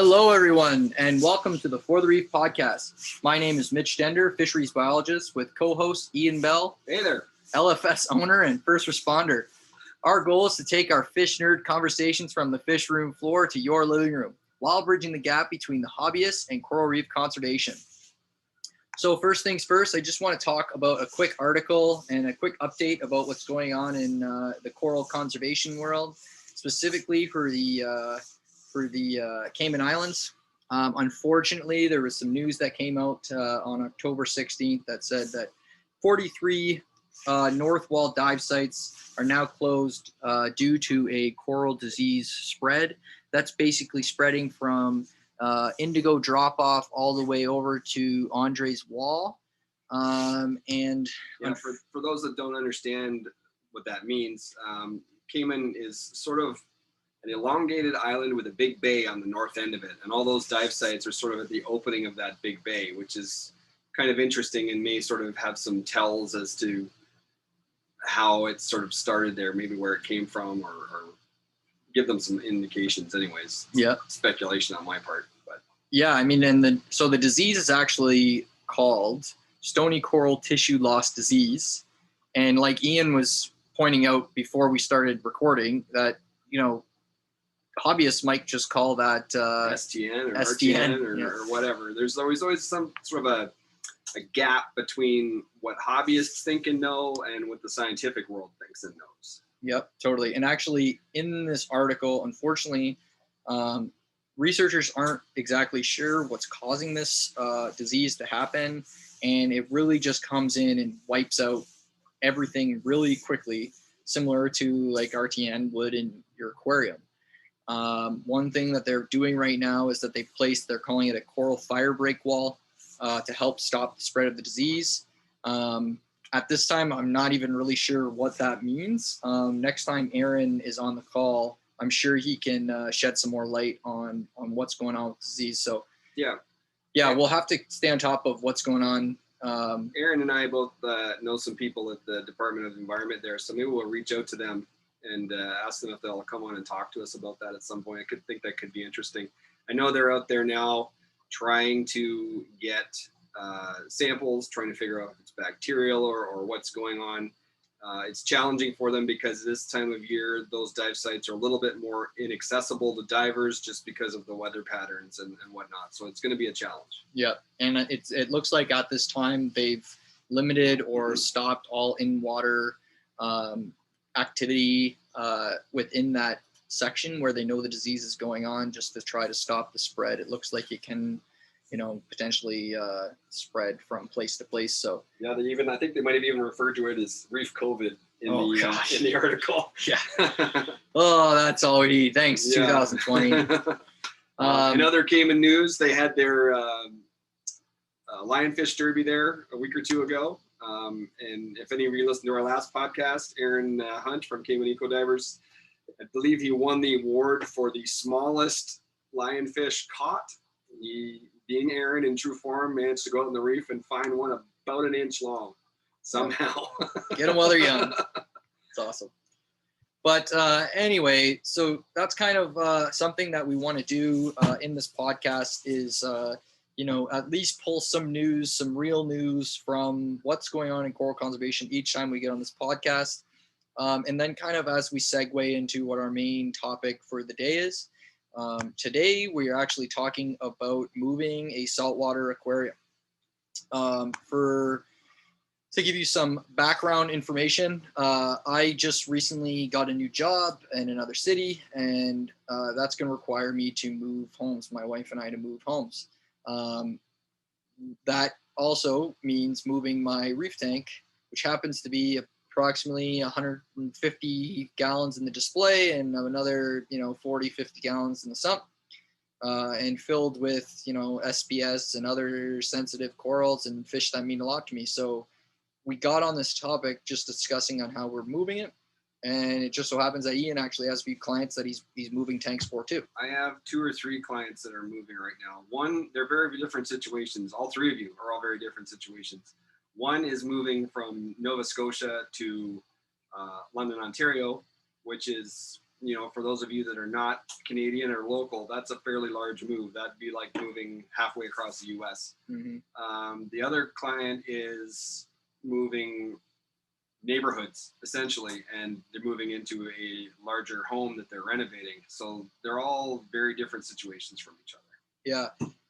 Hello, everyone, and welcome to the For the Reef podcast. My name is Mitch Dender, fisheries biologist, with co-host Ian Bell. Hey there. LFS owner and first responder. Our goal is to take our fish nerd conversations from the fish room floor to your living room, while bridging the gap between the hobbyists and coral reef conservation. So first things first, I just want to talk about a quick article and a quick update about what's going on in the coral conservation world, specifically for the Cayman Islands. Unfortunately, there was some news that came out on October 16th that said that 43 north wall dive sites are now closed due to a coral disease spread. That's basically spreading from Indigo drop-off all the way over to Andre's Wall. For those that don't understand what that means, Cayman is sort of an elongated island with a big bay on the north end of it. And all those dive sites are sort of at the opening of that big bay, which is kind of interesting and may sort of have some tells as to how it sort of started there, maybe where it came from, or give them some indications anyways. Yeah. Speculation on my part. But yeah, I mean, so the disease is actually called Stony coral tissue loss disease. And like Ian was pointing out before we started recording, that, hobbyists might just call that STN or RTN or whatever. There's always some sort of a gap between what hobbyists think and know and what the scientific world thinks and knows. Yep, totally. And actually, in this article, unfortunately, researchers aren't exactly sure what's causing this disease to happen, and it really just comes in and wipes out everything really quickly, similar to like RTN would in your aquarium. One thing that they're doing right now is that they're calling it a coral fire break wall to help stop the spread of the disease. At this time, I'm not even really sure what that means. Next time Aaron is on the call, I'm sure he can shed some more light on what's going on with the disease. So yeah, we'll have to stay on top of what's going on. Aaron and I both know some people at the Department of Environment there, so maybe we'll reach out to them and ask them if they'll come on and talk to us about that at some point. I could think that could be interesting. I know they're out there now trying to get samples, trying to figure out if it's bacterial or what's going on. It's challenging for them because this time of year, those dive sites are a little bit more inaccessible to divers just because of the weather patterns and whatnot. So it's going to be a challenge. Yeah, and it looks like at this time they've limited or stopped all in-water activity within that section where they know the disease is going on, just to try to stop the spread. It looks like it can potentially spread from place to place. So yeah, I think they might have even referred to it as reef COVID in the article. Yeah. Oh, that's all we need. Thanks, 2020. In other Cayman news, they had their lionfish derby there a week or two ago. And if any of you listened to our last podcast, Aaron Hunt from Cayman Eco Divers, I believe he won the award for the smallest lionfish caught. He, being Aaron in true form, managed to go out in the reef and find one about an inch long somehow. Get them while they're young. It's awesome. But anyway, so that's kind of something that we want to do in this podcast is, at least pull some news, some real news from what's going on in coral conservation each time we get on this podcast. And then kind of as we segue into what our main topic for the day is. Today, we are actually talking about moving a saltwater aquarium. To give you some background information, I just recently got a new job in another city, and that's going to require me to move homes, my wife and I to move homes. That also means moving my reef tank, which happens to be approximately 150 gallons in the display and another 40, 50 gallons in the sump, and filled with SPS and other sensitive corals and fish that mean a lot to me. So we got on this topic just discussing on how we're moving it, and it just so happens that Ian actually has a few clients that he's moving tanks for too. I have 2 or 3 clients that are moving right now. One, they're very different situations. All 3 of you are all very different situations. One is moving from Nova Scotia to London, Ontario, which is you know, for those of you that are not Canadian or local, that's a fairly large move. That'd be like moving halfway across the U.S. The other client is moving neighborhoods essentially, and they're moving into a larger home that they're renovating. So they're all very different situations from each other. Yeah.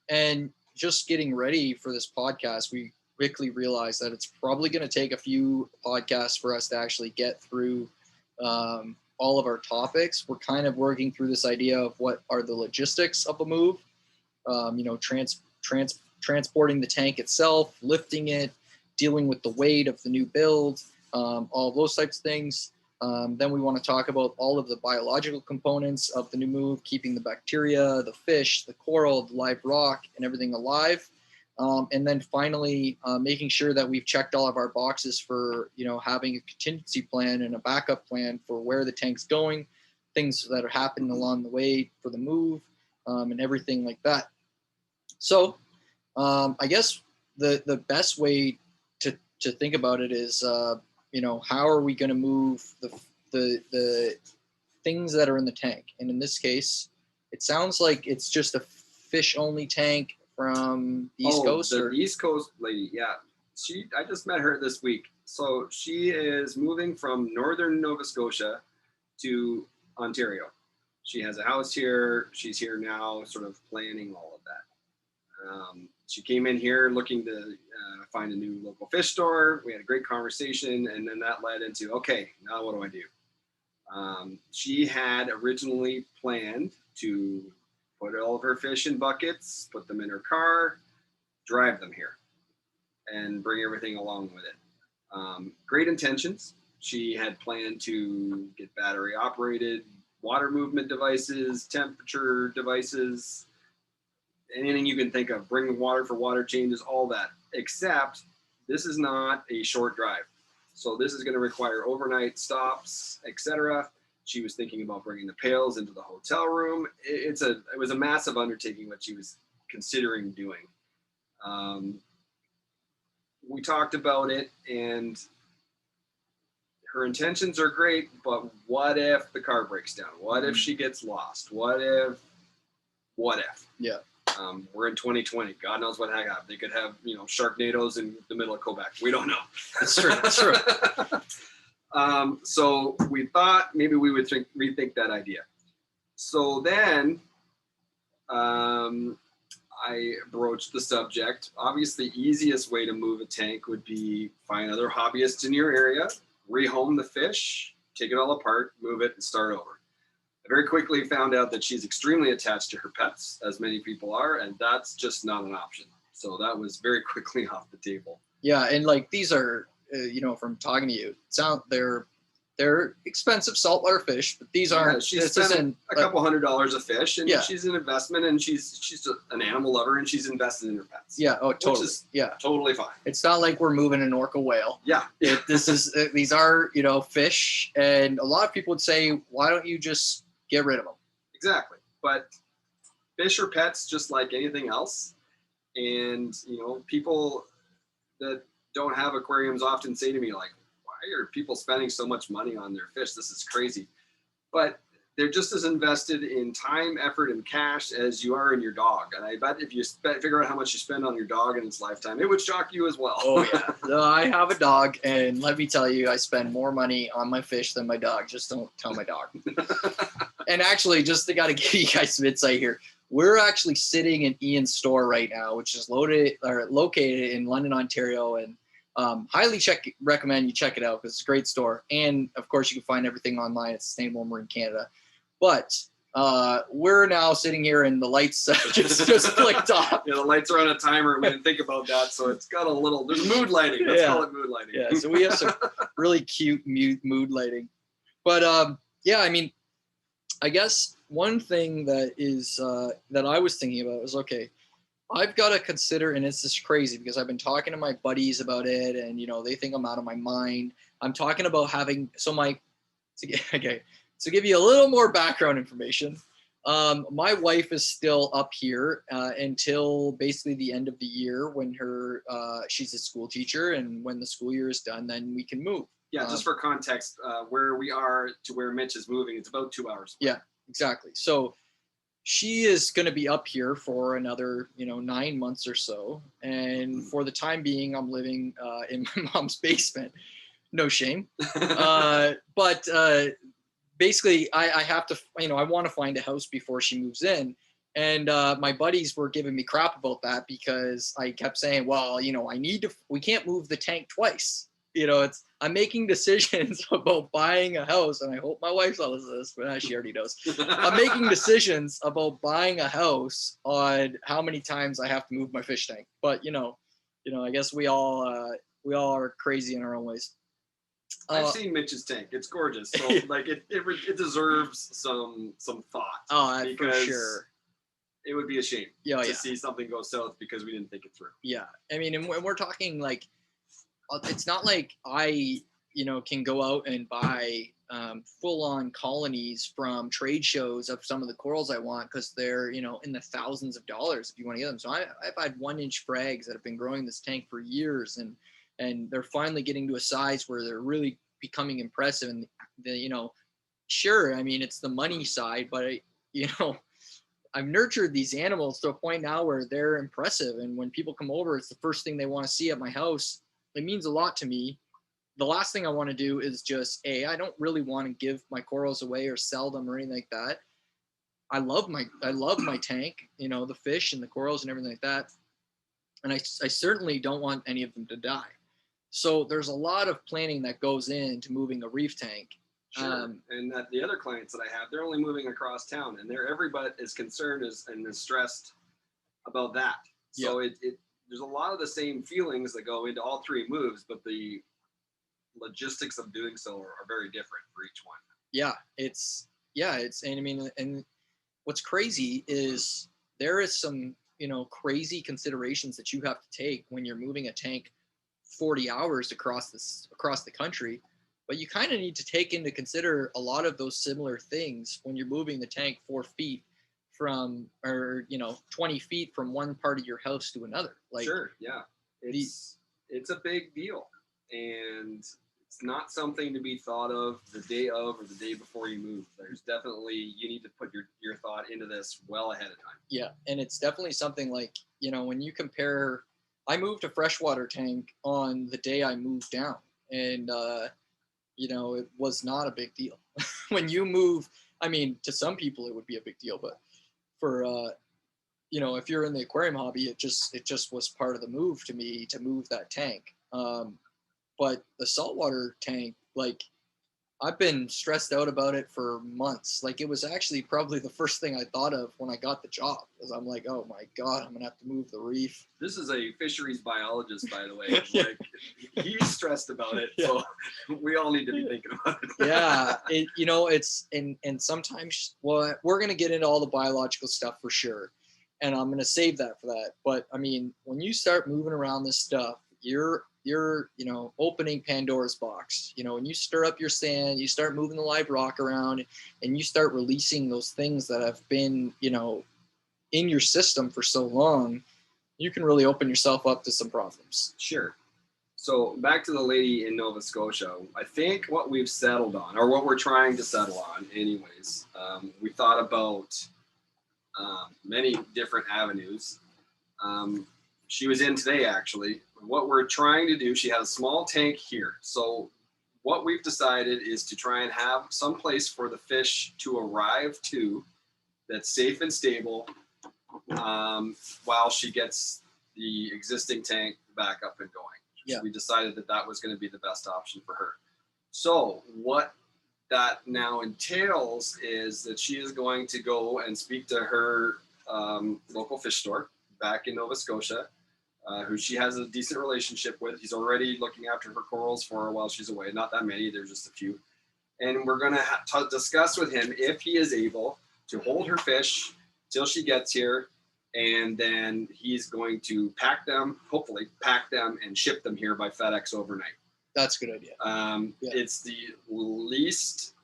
And just getting ready for this podcast, we quickly realized that it's probably going to take a few podcasts for us to actually get through all of our topics. We're kind of working through this idea of what are the logistics of a move, you know, transporting the tank itself, lifting it, dealing with the weight of the new build, all of those types of things. Then we want to talk about all of the biological components of the new move, keeping the bacteria, the fish, the coral, the live rock, and everything alive. And then finally, making sure that we've checked all of our boxes for, you know, having a contingency plan and a backup plan for where the tank's going, things that are happening along the way for the move, and everything like that. So I guess the best way to think about it is, you know, how are we going to move the things that are in the tank? And in this case, it sounds like it's just a fish only tank from the East Coast. The East Coast lady, yeah. I just met her this week. So she is moving from northern Nova Scotia to Ontario. She has a house here. She's here now, sort of planning all of that. She came in here looking to find a new local fish store. We had a great conversation, and then that led into, okay, now what do I do? She had originally planned to put all of her fish in buckets, put them in her car, drive them here, and bring everything along with it. Great intentions. She had planned to get battery operated water movement devices, temperature devices, anything you can think of, bring water for water changes, all that, except this is not a short drive. So this is going to require overnight stops, etc. She was thinking about bringing the pails into the hotel room. It was a massive undertaking what she was considering doing. We talked about it, and her intentions are great, but what if the car breaks down? What if she gets lost? What if? Yeah. We're in 2020. God knows what heck happened. They could have, you know, Sharknadoes in the middle of Quebec. We don't know. That's true. That's true. So we thought maybe we would rethink that idea. So then I broached the subject. Obviously, the easiest way to move a tank would be find other hobbyists in your area, rehome the fish, take it all apart, move it, and start over. I very quickly found out that she's extremely attached to her pets, as many people are, and that's just not an option. So that was very quickly off the table. Yeah, and like these are, you know, from talking to you, they're expensive saltwater fish, but these aren't. She's spent a couple $100 a fish, and she's an investment, and she's an animal lover, and she's invested in her pets. Yeah, oh, totally. Which is yeah, totally fine. It's not like we're moving an orca whale. Yeah, these are, you know, fish, and a lot of people would say, why don't you just get rid of them? Exactly, but fish are pets just like anything else, and you know, people that don't have aquariums often say to me like, why are people spending so much money on their fish? This is crazy. But they're just as invested in time, effort, and cash as you are in your dog. And I bet if you figure out how much you spend on your dog in its lifetime, it would shock you as well. Oh, yeah. No, I have a dog, and let me tell you, I spend more money on my fish than my dog. Just don't tell my dog. And actually, just to gotta give you guys some insight here, we're actually sitting in Ian's store right now, which is located in London, Ontario, and highly recommend you check it out because it's a great store. And of course, you can find everything online at Sustainable Marine Canada. But we're now sitting here and the lights just clicked off. Yeah, the lights are on a timer. We didn't think about that, so it's got there's mood lighting. Let's call it mood lighting. Yeah, so we have some really cute mood lighting. But yeah, I mean, I guess one thing that is that I was thinking about was, okay, I've got to consider, and it's just crazy because I've been talking to my buddies about it, and you know, they think I'm out of my mind. I'm talking about having to give you a little more background information. My wife is still up here until basically the end of the year when she's a school teacher, and when the school year is done, then we can move. Yeah, just for context, where we are to where Mitch is moving, it's about 2 hours. Yeah, exactly. So she is going to be up here for another, 9 months or so. And for the time being, I'm living in my mom's basement. No shame. But basically, I have to, I want to find a house before she moves in. And my buddies were giving me crap about that because I kept saying, well, we can't move the tank twice. I'm making decisions about buying a house, and I hope my wife knows this, but she already knows. I'm making decisions about buying a house on how many times I have to move my fish tank. But I guess we all are crazy in our own ways. I've seen Mitch's tank. It's gorgeous. So like it deserves some thought. Oh, for sure. It would be a shame to see something go south because we didn't think it through. Yeah, I mean, and we're talking like, it's not like I, can go out and buy full-on colonies from trade shows of some of the corals I want, because they're, in the thousands of dollars if you want to get them. So I've had 1-inch frags that have been growing this tank for years, and they're finally getting to a size where they're really becoming impressive. And sure, I mean, it's the money side, but I've nurtured these animals to a point now where they're impressive. And when people come over, it's the first thing they want to see at my house. It means a lot to me. The last thing I want to do is just, I don't really want to give my corals away or sell them or anything like that. I love my tank, the fish and the corals and everything like that. And I certainly don't want any of them to die. So there's a lot of planning that goes into moving a reef tank. Sure. And that the other clients that I have, they're only moving across town, and they're everybody is concerned and is stressed about that. So there's a lot of the same feelings that go into all three moves, but the logistics of doing so are very different for each one. And I mean, and what's crazy is there is some, crazy considerations that you have to take when you're moving a tank 40 hours across the country. But you kind of need to take into consider a lot of those similar things when you're moving the tank 4 feet from, or 20 feet from one part of your house to another. Like, sure, yeah, it's a big deal, and it's not something to be thought of the day of or the day before you move. There's definitely, you need to put your thought into this well ahead of time. Yeah, and it's definitely something like, when you compare, I moved a freshwater tank on the day I moved down, and it was not a big deal. When you move, I mean, to some people it would be a big deal, but for if you're in the aquarium hobby, it just was part of the move to me to move that tank. But the saltwater tank, like, I've been stressed out about it for months. Like, it was actually probably the first thing I thought of when I got the job, because I'm like, oh my God, I'm gonna have to move the reef. This is a fisheries biologist, by the way. Like, he's stressed about it, so we all need to be thinking about it. Yeah, it's and sometimes, well, we're gonna get into all the biological stuff for sure, and I'm gonna save that for that. But I mean, when you start moving around this stuff, you're opening Pandora's box. When you stir up your sand, you start moving the live rock around, and you start releasing those things that have been, in your system for so long, you can really open yourself up to some problems. Sure. So back to the lady in Nova Scotia. I think what we've settled on, or what we're trying to settle on anyways, we thought about many different avenues. She was in today, actually. What we're trying to do, she had a small tank here. So what we've decided is to try and have some place for the fish to arrive to that's safe and stable while she gets the existing tank back up and going. Yeah. We decided that was going to be the best option for her. So what that now entails is that she is going to go and speak to her local fish store back in Nova Scotia, who she has a decent relationship with. He's already looking after her corals for her while she's away. Not that many, there's just a few. And we're going to discuss with him if he is able to hold her fish till she gets here, and then he's going to hopefully pack them and ship them here by FedEx overnight. That's a good idea. It's the least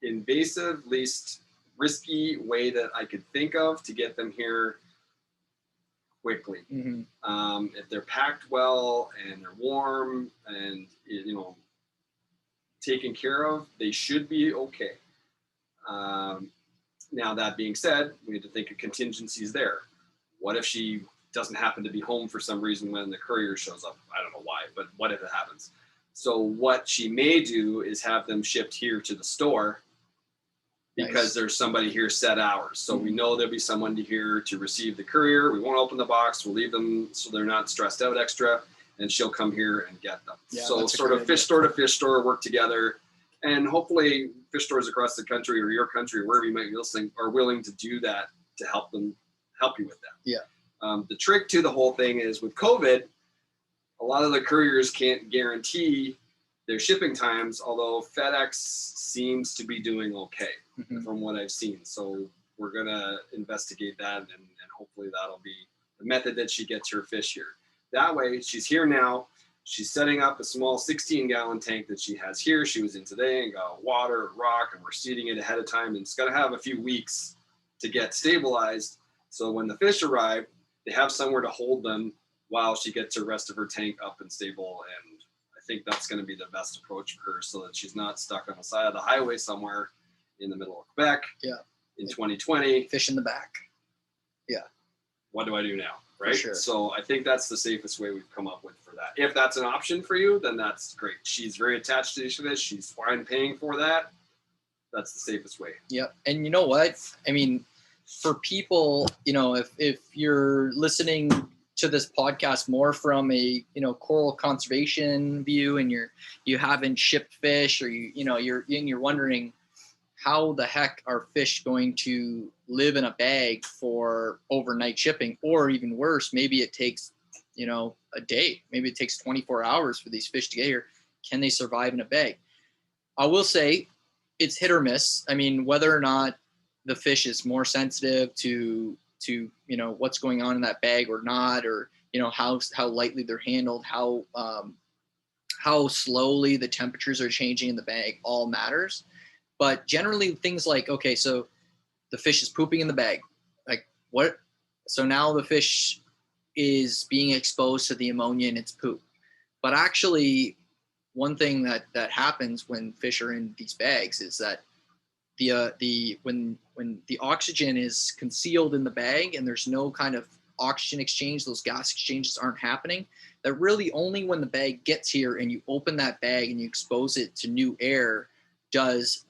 invasive, least risky way that I could think of to get them here quickly. Mm-hmm. If they're packed well and they're warm and taken care of, they should be okay. Now, that being said, we need to think of contingencies there. What if she doesn't happen to be home for some reason when the courier shows up? I don't know why, but what if it happens? So what she may do is have them shipped here to the store because there's somebody here set hours. So we know there'll be someone here to receive the courier. We won't open the box. We'll leave them so they're not stressed out extra, and she'll come here and get them. Yeah, so sort of fish store to fish store work together. And hopefully fish stores across the country or your country, wherever you might be listening, are willing to do that to help you with that. Yeah. The trick to the whole thing is with COVID, a lot of the couriers can't guarantee their shipping times, although FedEx seems to be doing okay from what I've seen. So we're going to investigate that, and hopefully that'll be the method that she gets her fish here. That way, she's here now. She's setting up a small 16-gallon tank that she has here. She was in today and got water and rock, and we're seeding it ahead of time. And it's going to have a few weeks to get stabilized. So when the fish arrive, they have somewhere to hold them while she gets the rest of her tank up and stable. And I think that's going to be the best approach for her, so that she's not stuck on the side of the highway somewhere in the middle of Quebec in 2020. Fish in the back. Yeah. What do I do now? Right. Sure. So I think that's the safest way we've come up with for that. If that's an option for you, then that's great. She's very attached to this. She's fine paying for that. That's the safest way. Yep. And you know what? I mean, for people, if you're listening to this podcast more from a, coral conservation view, and you haven't shipped fish, or you're wondering how the heck are fish going to live in a bag for overnight shipping, or even worse, maybe it takes, a day, maybe it takes 24 hours for these fish to get here. Can they survive in a bag? I will say it's hit or miss. I mean, whether or not the fish is more sensitive to what's going on in that bag or not, or how lightly they're handled, how slowly the temperatures are changing in the bag, all matters. But generally things like, okay, so the fish is pooping in the bag, like what? So now the fish is being exposed to the ammonia in its poop. But actually, one thing that happens when fish are in these bags is that when the oxygen is concealed in the bag and there's no kind of oxygen exchange, those gas exchanges aren't happening, that really only when the bag gets here and you open that bag and you expose it to new air does,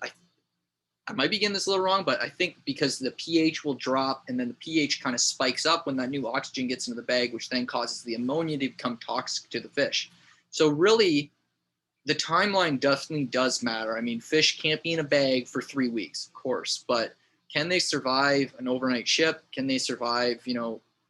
I might be getting this a little wrong, but I think because the pH will drop, and then the pH kind of spikes up when that new oxygen gets into the bag, which then causes the ammonia to become toxic to the fish. So really, the timeline definitely does matter. I mean, fish can't be in a bag for 3 weeks, of course, but can they survive an overnight ship? Can they survive,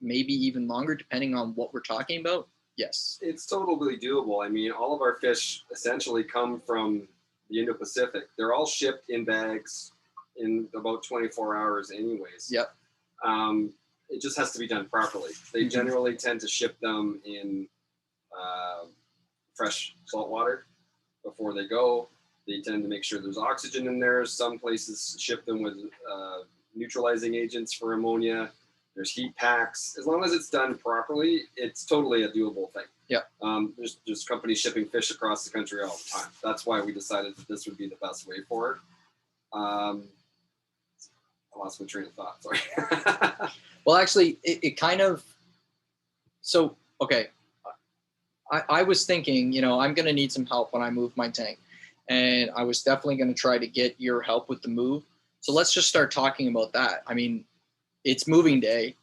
maybe even longer, depending on what we're talking about? Yes. It's totally doable. I mean, all of our fish essentially come from the Indo-Pacific. They're all shipped in bags in about 24 hours anyways. Yep. It just has to be done properly. They generally tend to ship them in fresh salt water before they go. They tend to make sure there's oxygen in there. Some places ship them with neutralizing agents for ammonia. There's heat packs. As long as it's done properly, it's totally a doable thing. Yeah. There's companies shipping fish across the country all the time. That's why we decided that this would be the best way for it. I lost my train of thought. Sorry. Well, actually, it kind of. So, okay. I was thinking, I'm going to need some help when I move my tank. And I was definitely going to try to get your help with the move. So let's just start talking about that. I mean, it's moving day.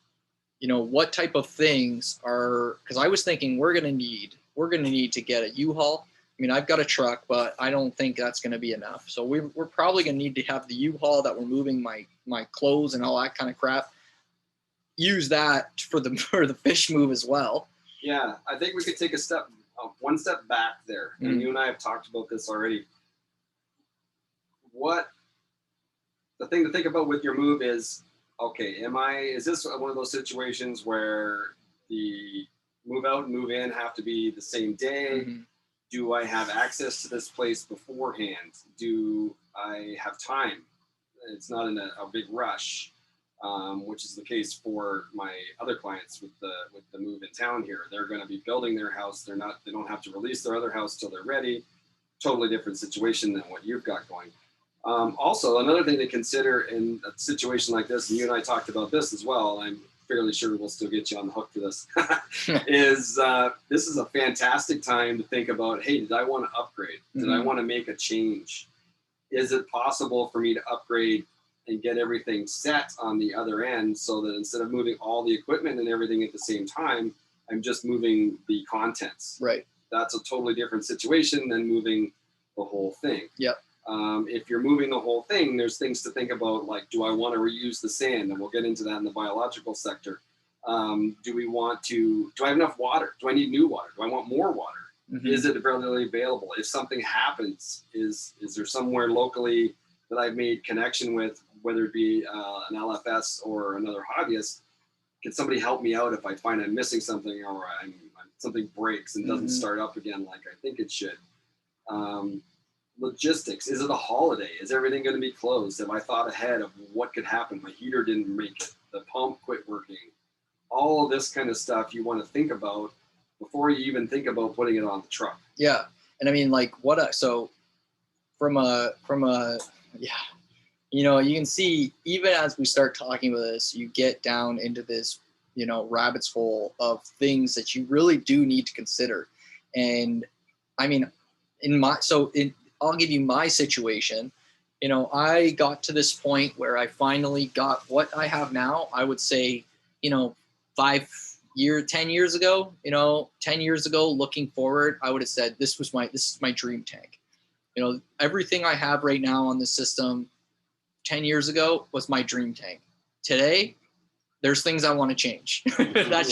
What type of things are, because I was thinking we're going to need to get a U-Haul. I mean, I've got a truck, but I don't think that's going to be enough. So we're probably going to need to have the U-Haul that we're moving my clothes and all that kind of crap. Use that for the fish move as well. Yeah, I think we could take one step back there. And you and I have talked about this already. The thing to think about with your move is, okay, is this one of those situations where the move out and move in have to be the same day? Do I have access to this place beforehand? Do I have time? It's not in a big rush, which is the case for my other clients with the move in town here. They're going to be building their house. They don't have to release their other house till they're ready. totally different situation than what you've got going. Also, another thing to consider in a situation like this, and you and I talked about this as well, I'm fairly sure we'll still get you on the hook for this, is this is a fantastic time to think about, hey, did I want to upgrade? Did I want to make a change? Is it possible for me to upgrade and get everything set on the other end so that instead of moving all the equipment and everything at the same time, I'm just moving the contents? Right. That's a totally different situation than moving the whole thing. Yep. If you're moving the whole thing, there's things to think about, like, do I want to reuse the sand? And we'll get into that in the biological sector. Do I have enough water? Do I need new water? Do I want more water? Is it readily available? If something happens, is there somewhere locally that I've made connection with, whether it be an LFS or another hobbyist? Can somebody help me out if I find I'm missing something, or something breaks and doesn't start up again like I think it should? Logistics. Is it a holiday? Is everything going to be closed? Have I thought ahead of what could happen? My heater didn't make it. The pump quit working. All of this kind of stuff you want to think about before you even think about putting it on the truck. Yeah. And I mean, like, so from a, yeah, you know, you can see, even as we start talking about this, you get down into this, you know, rabbit's hole of things that you really do need to consider. And I mean, I'll give you my situation. You know, I got to this point where I finally got what I have now. I would say, you know, 10 years ago, looking forward, I would have said, this is my dream tank. You know, everything I have right now on the system 10 years ago was my dream tank. Today, there's things I want to change. That's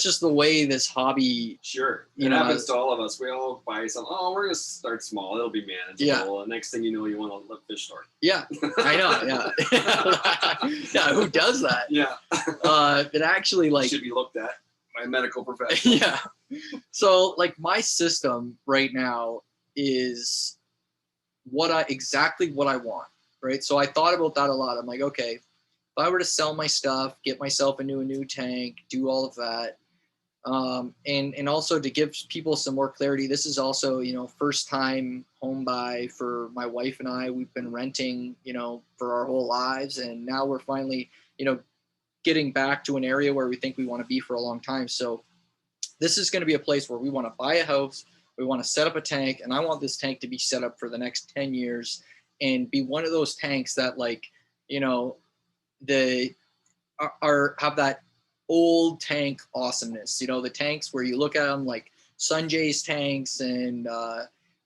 just the way this hobby. Sure. It happens to all of us. We all buy something. Oh, we're going to start small. It'll be manageable. Yeah. The next thing you know, you want a fish store. Yeah, I know. Yeah. Yeah. Who does that? Yeah. It actually, like, should be looked at by a medical professional. Yeah. So, like, my system right now is exactly what I want. Right. So I thought about that a lot. I'm like, okay, if I were to sell my stuff, get myself into a new tank, do all of that. And also to give people some more clarity, this is also, you know, first time home buy for my wife and I. We've been renting, you know, for our whole lives. And now we're finally, you know, getting back to an area where we think we want to be for a long time. So this is going to be a place where we want to buy a house. We want to set up a tank, and I want this tank to be set up for the next 10 years and be one of those tanks that, like, you know, they have that old tank awesomeness. You know, the tanks where you look at them like Sunjay's tanks and,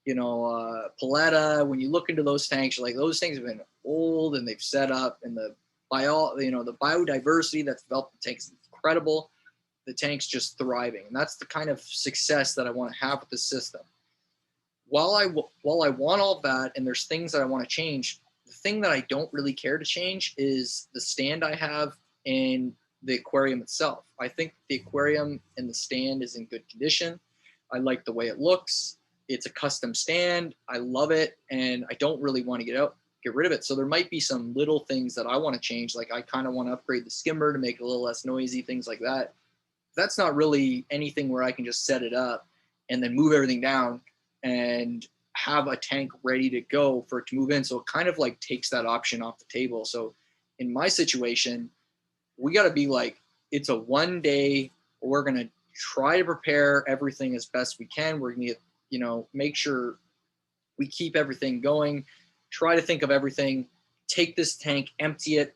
Paletta. When you look into those tanks, you're like, those things have been old and they've set up, and the biodiversity that's developed the tank is incredible. The tank's just thriving. And that's the kind of success that I want to have with the system. While I want all that, and there's things that I want to change, the thing that I don't really care to change is the stand I have and the aquarium itself. I think the aquarium and the stand is in good condition. I like the way it looks. It's a custom stand. I love it, and I don't really want to get rid of it. So there might be some little things that I want to change. Like, I kind of want to upgrade the skimmer to make it a little less noisy, things like that. That's not really anything where I can just set it up and then move everything down and have a tank ready to go for it to move in. So it kind of like takes that option off the table. So in my situation, we got to be like, it's a one day, we're going to try to prepare everything as best we can. We're going to, make sure we keep everything going, try to think of everything, take this tank, empty it,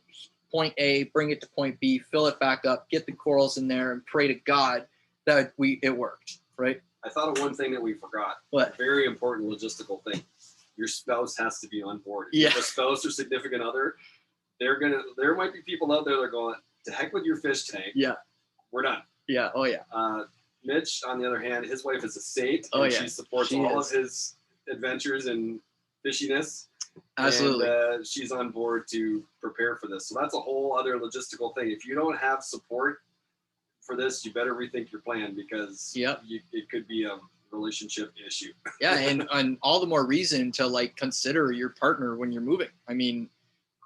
point A, bring it to point B, fill it back up, get the corals in there, and pray to God that it worked, right? I thought of one thing that we forgot. What? A very important logistical thing. Your spouse has to be on board. If yeah. you have a spouse or significant other, there might be people out there that are going, to heck with your fish tank. Yeah. We're done. Yeah. Oh, yeah. Mitch, on the other hand, his wife is a saint. Oh, and yeah. She supports all of his adventures and fishiness. Absolutely. And she's on board to prepare for this. So that's a whole other logistical thing. If you don't have support for this, you better rethink your plan, because it could be a relationship issue. Yeah, and all the more reason to, like, consider your partner when you're moving. I mean,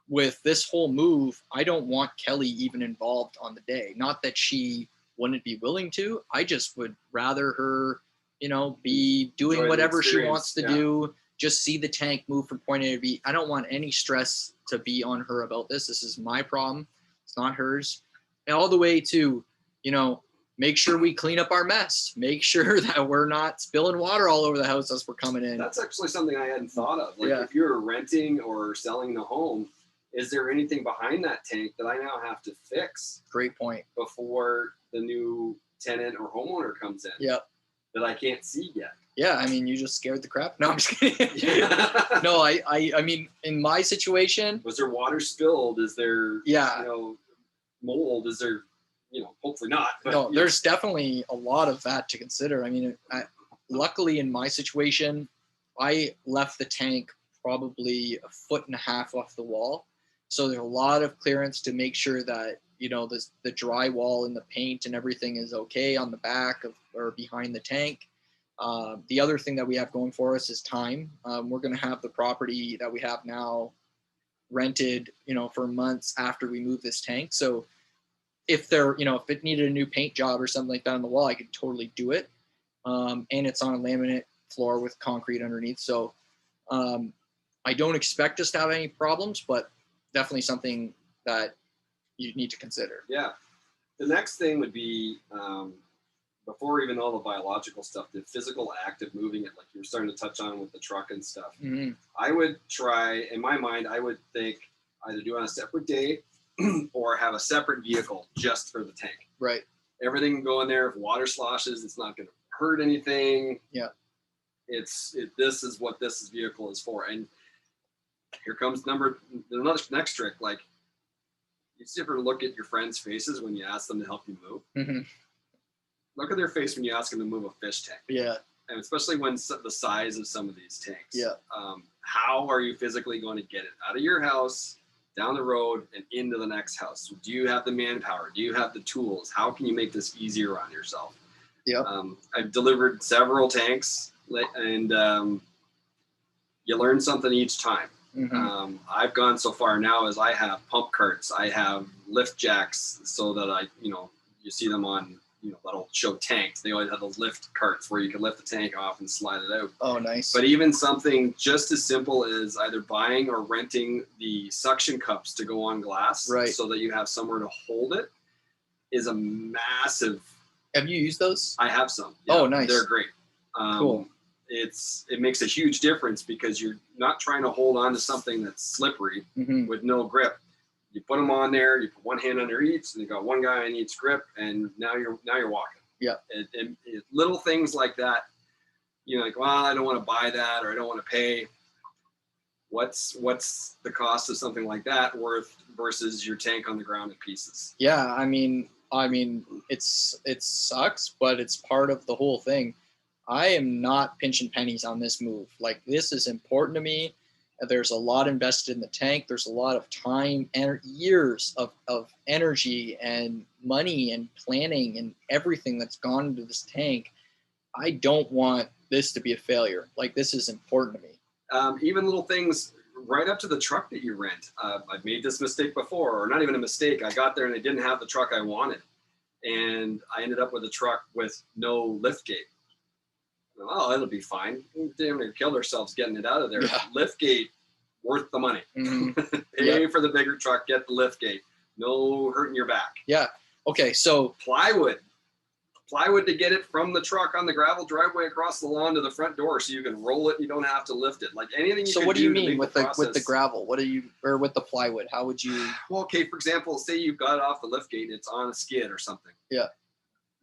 with this whole move, I don't want Kelly even involved on the day. Not that she wouldn't be willing to. I just would rather her be doing Enjoy the whatever she experience, wants to do. Just see the tank move from point A to B. I don't want any stress to be on her about this. This is my problem. It's not hers. And all the way to, make sure we clean up our mess. Make sure that we're not spilling water all over the house as we're coming in. That's actually something I hadn't thought of. Like, Yeah. if you're renting or selling the home, is there anything behind that tank that I now have to fix Great point. before the new tenant or homeowner comes in? Yep. That I can't see yet. Yeah, I mean, you just scared the crap. No, I'm just kidding. No, I mean, in my situation, Was there water spilled? Is there, Yeah. Mold? Is there, hopefully not. But, no, there's definitely a lot of that to consider. I mean, luckily in my situation, I left the tank probably 1.5 feet off the wall. So there's a lot of clearance to make sure that, the drywall and the paint and everything is okay on the back of or behind the tank. The other thing that we have going for us is time. We're going to have the property that we have now rented, for months after we move this tank. So if if it needed a new paint job or something like that on the wall, I could totally do it. And it's on a laminate floor with concrete underneath. So I don't expect us to have any problems, but definitely something that you need to consider. Yeah. The next thing would be, before even all the biological stuff, the physical act of moving it, like you were starting to touch on with the truck and stuff. Mm-hmm. I would try, in my mind, I would think either do it on a separate day or have a separate vehicle just for the tank. Right. Everything can go in there. If water sloshes, it's not going to hurt anything. Yeah. This is what this vehicle is for. And here comes the next trick. Like, you ever look at your friends' faces when you ask them to help you move? Mm-hmm. Look at their face when you ask them to move a fish tank. Yeah. And especially when the size of some of these tanks. Yeah. How are you physically going to get it out of your house, down the road, and into the next house? Do you have the manpower? Do you have the tools? How can you make this easier on yourself? Yeah. I've delivered several tanks, and you learn something each time. Mm-hmm. I've gone so far now as I have pump carts, I have lift jacks, so that you see them on, that'll show tanks. They always have those lift carts where you can lift the tank off and slide it out. Oh, nice. But even something just as simple as either buying or renting the suction cups to go on glass, right, so that you have somewhere to hold it, is a massive. Have you used those? I have some. Yeah, oh, nice. They're great. Cool. It makes a huge difference because you're not trying to hold on to something that's slippery mm-hmm. with no grip. You put them on there, you put one hand under each, and you got one guy on each grip, and now you're walking. Yeah. And little things like that, like, well, I don't want to buy that, or I don't want to pay. What's the cost of something like that worth versus your tank on the ground in pieces? Yeah, I mean, it sucks, but it's part of the whole thing. I am not pinching pennies on this move. Like, this is important to me. There's a lot invested in the tank. There's a lot of time and years of energy and money and planning and everything that's gone into this tank. I don't want this to be a failure. Like, this is important to me. Even little things right up to the truck that you rent. I've made this mistake before, or not even a mistake. I got there and I didn't have the truck I wanted. And I ended up with a truck with no lift gate. Oh, it'll be fine. Damn near killed ourselves getting it out of there. Yeah. Lift gate, worth the money. Mm-hmm. Pay for the bigger truck, get the lift gate. No hurting your back. Yeah. Okay, so plywood to get it from the truck on the gravel driveway across the lawn to the front door, so you can roll it. You don't have to lift it. Like anything. So what do you mean with the gravel? Or with the plywood? How would you? Well, okay. For example, say you've got it off the lift gate and it's on a skid or something. Yeah.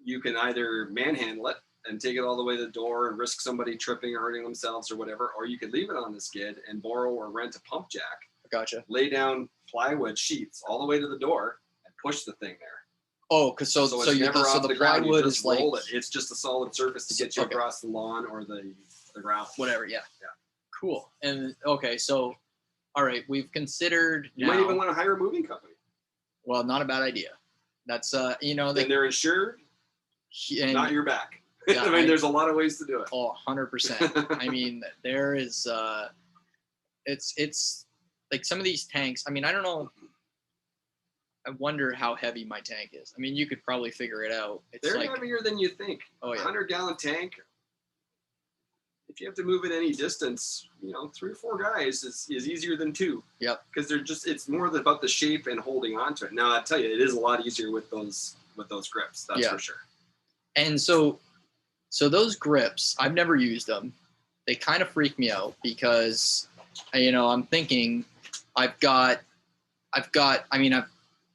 You can either manhandle it and take it all the way to the door and risk somebody tripping or hurting themselves or whatever, or you could leave it on the skid and borrow or rent a pump jack. Gotcha. Lay down plywood sheets all the way to the door and push the thing there. Oh, because so the plywood is like it's just a solid surface to get you across the lawn or the gravel. Whatever. Yeah. Cool. And okay, so all right, we've considered. You might even want to hire a moving company. Well, not a bad idea. That's and they're insured. And, not your back. Yeah, I mean, there's a lot of ways to do it. Oh, 100%. I mean, there is. It's like some of these tanks. I mean, I don't know. I wonder how heavy my tank is. I mean, you could probably figure it out. They're heavier than you think. Oh, yeah. 100-gallon tank. if you have to move it any distance, 3 or 4 guys is easier than 2. Yep. Because it's more about the shape and holding on to it. Now, I tell you, it is a lot easier with those grips. That's for sure. And so those grips, I've never used them. They kind of freak me out because, I'm thinking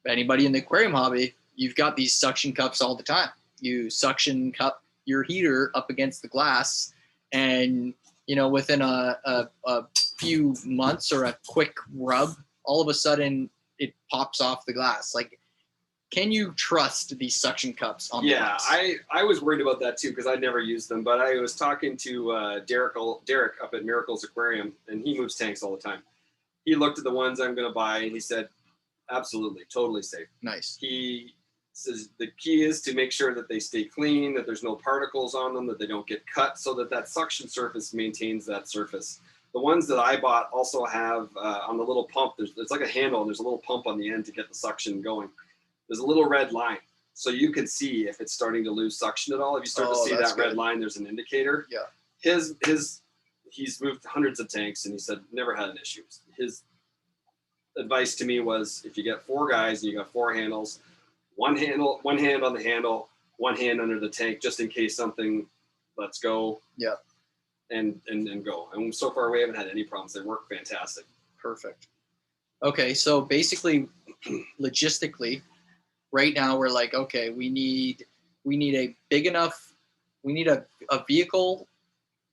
anybody in the aquarium hobby, you've got these suction cups all the time. You suction cup your heater up against the glass, and within a few months or a quick rub, all of a sudden it pops off the glass. Like, can you trust these suction cups on the glass? I was worried about that too because I'd never used them, but I was talking to Derek up at Miracles Aquarium, and he moves tanks all the time. He looked at the ones I'm going to buy, and he said, absolutely, totally safe. Nice. He says the key is to make sure that they stay clean, that there's no particles on them, that they don't get cut, so that suction surface maintains that surface. The ones that I bought also have on the little pump, there's like a handle, and there's a little pump on the end to get the suction going. There's a little red line, so you can see if it's starting to lose suction at all. If you start to see that red line, there's an indicator. Yeah. He's moved hundreds of tanks, and he said never had an issue. His advice to me was, if you get 4 guys and you got 4 handles, one hand on the handle, one hand under the tank, just in case something lets go. Yeah. And go. And so far we haven't had any problems. They work fantastic. Perfect. Okay, so basically, logistically, right now we're like, okay, we need a big enough, we need a vehicle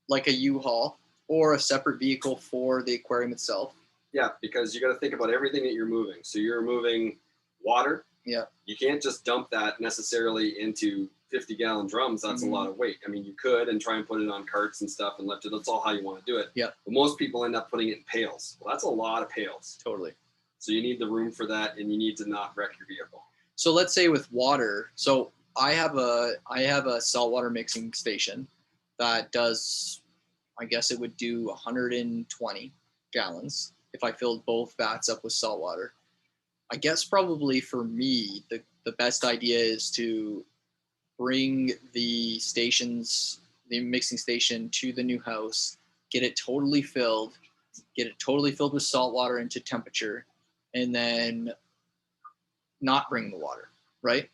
like a U-Haul or a separate vehicle for the aquarium itself. Yeah, because you got to think about everything that you're moving. So you're moving water. Yeah. You can't just dump that necessarily into 50-gallon drums. That's a lot of weight. I mean, you could and try and put it on carts and stuff and lift it. That's all how you want to do it. Yeah. But most people end up putting it in pails. Well, that's a lot of pails. Totally. So you need the room for that, and you need to not wreck your vehicle. So let's say with water. So I have a saltwater mixing station that does, I guess it would do 120 gallons if I filled both vats up with salt water. I guess probably for me, the best idea is to bring the mixing station to the new house, get it totally filled with salt water into temperature, and then not bring the water, right?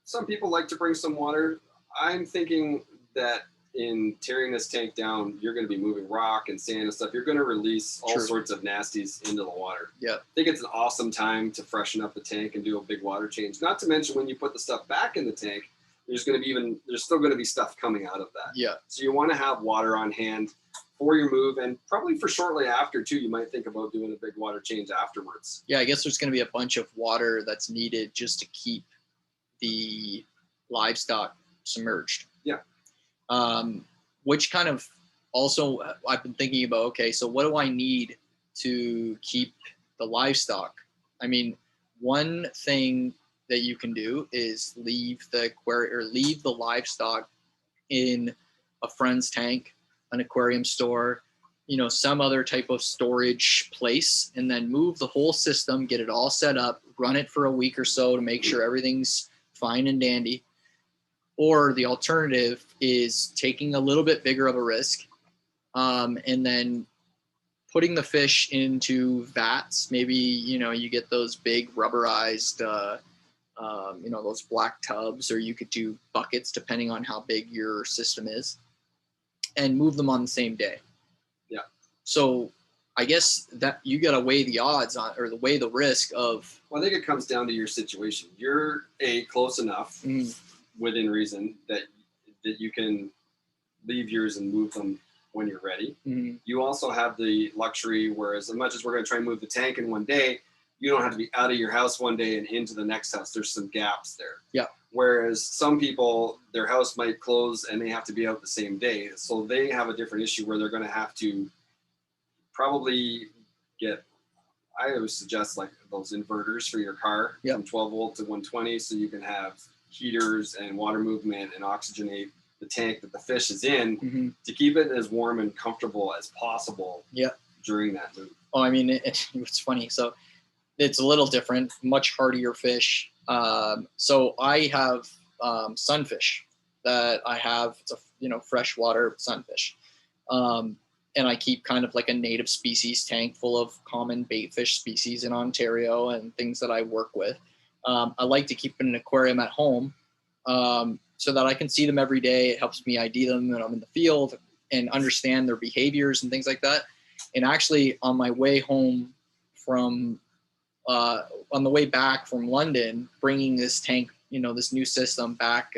Some people like to bring some water. I'm thinking that in tearing this tank down, you're going to be moving rock and sand and stuff. You're going to release all sorts of nasties into the water. Yeah. I think it's an awesome time to freshen up the tank and do a big water change. Not to mention when you put the stuff back in the tank, there's still going to be stuff coming out of that. Yeah. So you want to have water on hand for your move, and probably for shortly after too. You might think about doing a big water change afterwards. Yeah, I guess there's going to be a bunch of water that's needed just to keep the livestock submerged. Yeah. Which kind of also I've been thinking about, okay, so what do I need to keep the livestock? I mean, one thing that you can do is leave the livestock in a friend's tank, an aquarium store, some other type of storage place, and then move the whole system, get it all set up, run it for a week or so to make sure everything's fine and dandy. Or the alternative is taking a little bit bigger of a risk, and then putting the fish into vats. Maybe, you get those big rubberized, those black tubs, or you could do buckets depending on how big your system is, and move them on the same day. Yeah. So I guess that you got to weigh the odds on, or weigh the risk of. Well, I think it comes down to your situation. You're close enough within reason that you can leave yours and move them when you're ready. Mm-hmm. You also have the luxury, whereas as much as we're going to try and move the tank in one day, you don't have to be out of your house one day and into the next house. There's some gaps there. Yeah. Whereas some people, their house might close and they have to be out the same day. So they have a different issue where they're going to have to probably get, I always suggest like those inverters for your car, from 12 volt to 120. So you can have heaters and water movement and oxygenate the tank that the fish is in to keep it as warm and comfortable as possible during that move. Oh, I mean, it's funny. So it's a little different, much hardier fish. So I have sunfish that I have. It's a freshwater sunfish. And I keep kind of like a native species tank full of common bait fish species in Ontario and things that I work with. I like to keep an aquarium at home so that I can see them every day. It helps me ID them when I'm in the field and understand their behaviors and things like that. And actually, on my way home from, on the way back from London, bringing this tank, this new system back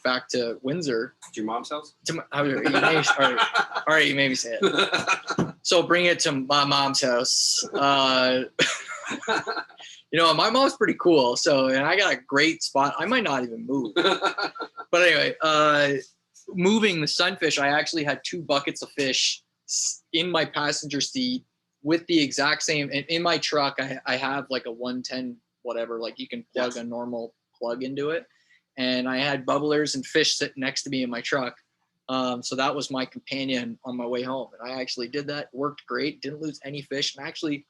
back to Windsor. To your mom's house? All right, you made me say it. So bring it to my mom's house. My mom's pretty cool. So, and I got a great spot. I might not even move. But anyway, moving the sunfish, I actually had 2 buckets of fish in my passenger seat with the exact same. In my truck, I have like a 110 whatever, like you can plug a normal plug into it. And I had bubblers and fish sitting next to me in my truck. So that was my companion on my way home. And I actually did that. Worked great. Didn't lose any fish. And actually,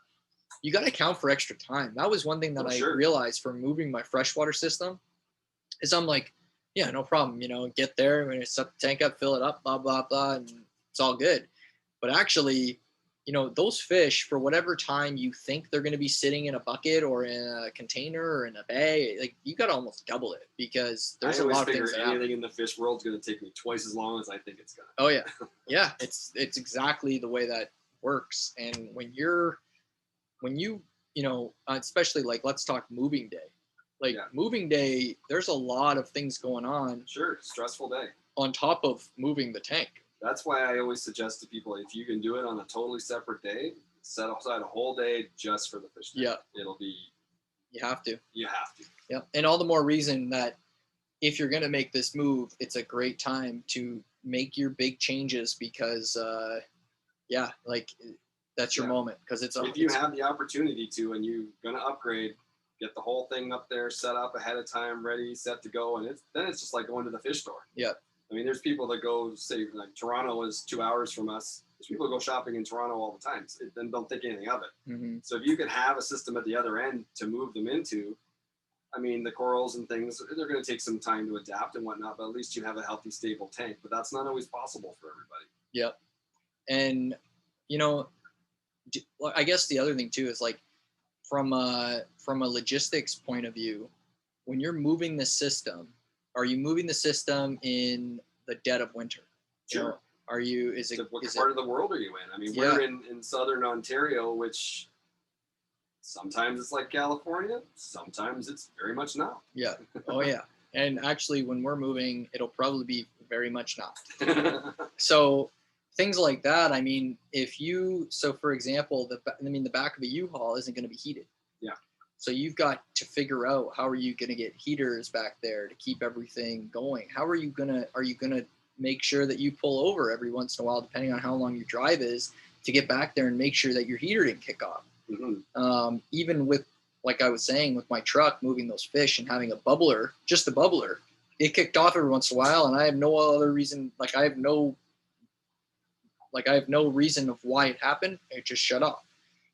you got to account for extra time. That was one thing that I realized from moving my freshwater system is I'm like, yeah, no problem. Get there. I'm going to set the tank up, fill it up, blah, blah, blah. And it's all good. But actually, those fish, for whatever time you think they're going to be sitting in a bucket or in a container or in a bag, like you got to almost double it because there's a lot of things that happen. Anything in the fish world is going to take me twice as long as I think it's going to. Oh yeah. Yeah. It's exactly the way that works. And when you, especially like, let's talk moving day, moving day, there's a lot of things going on. Sure. Stressful day. On top of moving the tank. That's why I always suggest to people, if you can do it on a totally separate day, set aside a whole day just for the fish tank. Yeah. It'll be. You have to. Yeah. And all the more reason that if you're going to make this move, it's a great time to make your big changes because, that's your moment. Because if you have the opportunity to and you're going to upgrade, get the whole thing up there, set up ahead of time, ready, set to go. And then it's just like going to the fish store. Yeah. I mean, there's people that go, say, like Toronto is 2 hours from us. There's people who go shopping in Toronto all the time and don't think anything of it. Mm-hmm. So if you can have a system at the other end to move them into, I mean, the corals and things, they're going to take some time to adapt and whatnot, but at least you have a healthy, stable tank. But that's not always possible for everybody. Yep. And, I guess the other thing too is like from a logistics point of view, when you're moving the system, are you moving the system in the dead of winter? Sure. Are you, what part of the world are you in? I mean, we're in southern Ontario, which sometimes it's like California, sometimes it's very much not. Yeah. Oh yeah. And actually when we're moving, it'll probably be very much not. So things like that. I mean, for example, the back of a U-Haul isn't going to be heated. Yeah. So you've got to figure out how are you going to get heaters back there to keep everything going? Are you going to make sure that you pull over every once in a while, depending on how long your drive is, to get back there and make sure that your heater didn't kick off? Mm-hmm. Even with, like I was saying, with my truck, moving those fish and having just a bubbler, it kicked off every once in a while. And I have no other reason. I have no reason of why it happened. It just shut off.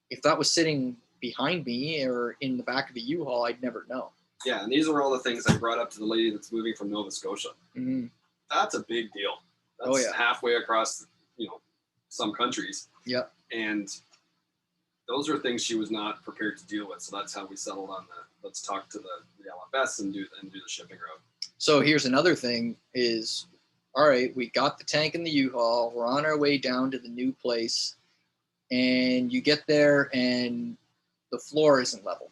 If that was sitting behind me or in the back of a U-Haul, I'd never know. Yeah, and these are all the things I brought up to the lady that's moving from Nova Scotia. Mm-hmm. That's a big deal. That's halfway across, some countries. Yep. And those are things she was not prepared to deal with. So that's how we settled on let's talk to the LFS and do the shipping route. So here's another thing is, all right, we got the tank in the U-Haul. We're on our way down to the new place. And you get there and the floor isn't level,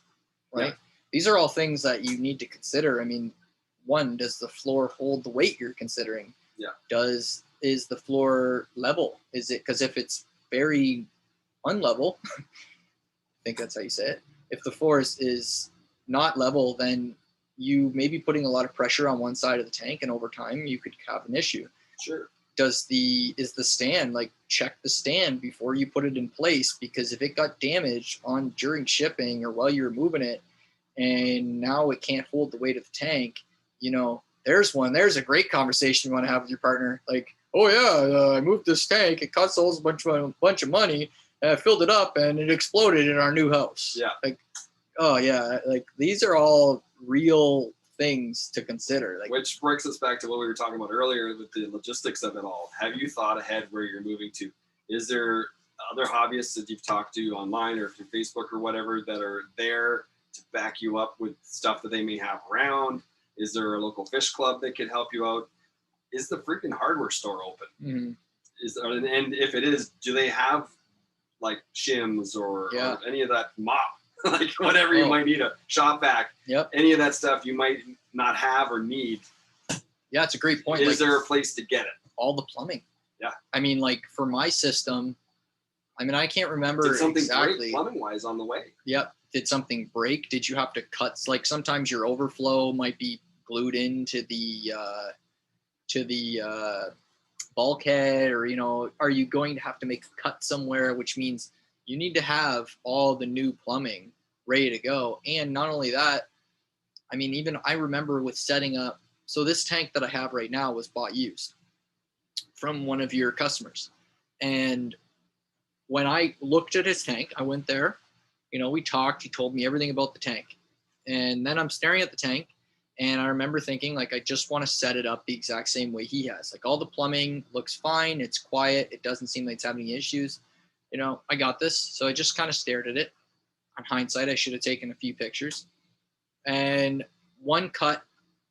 right? Yeah. These are all things that you need to consider. I mean, one, does the floor hold the weight you're considering? Yeah. Is the floor level? Is it, because if it's very unlevel, I think that's how you say it. If the floor is not level, then you may be putting a lot of pressure on one side of the tank, and over time you could have an issue. Sure. Is the stand, check the stand before you put it in place, because if it got damaged during shipping or while you were moving it, and now it can't hold the weight of the tank, there's a great conversation you want to have with your partner. I moved this tank. It cost us a bunch of money, and I filled it up, and it exploded in our new house. Yeah. These are all real things to consider. Like, which brings us back to what we were talking about earlier with the logistics of it all. Have you thought ahead where you're moving to? Is there other hobbyists that you've talked to online or through Facebook or whatever that are there to back you up with stuff that they may have around? Is there a local fish club that could help you out? Is the freaking hardware store open? Mm-hmm. And if it is, do they have like shims or any of that mop? Like whatever you might need, a shop vac, any of that stuff you might not have or need. Yeah, it's a great point. Is there a place to get it? All the plumbing. Yeah. I mean, like for my system, I mean, I can't remember Did something exactly. break plumbing wise on the way? Yep. Did something break? Did you have to cut? Like sometimes your overflow might be glued into the bulkhead, or, you know, are you going to have to make a cut somewhere, which means you need to have all the new plumbing ready to go. And not only that, I mean, even I remember with setting up, so this tank that I have right now was bought used from one of your customers. And when I looked at his tank, I went there, you know, we talked, he told me everything about the tank. And then I'm staring at the tank, and I remember thinking, like, I just want to set it up the exact same way he has. Like, all the plumbing looks fine. It's quiet. It doesn't seem like it's having any issues. You know, I got this. So I just kind of stared at it. On hindsight, I should have taken a few pictures. And one cut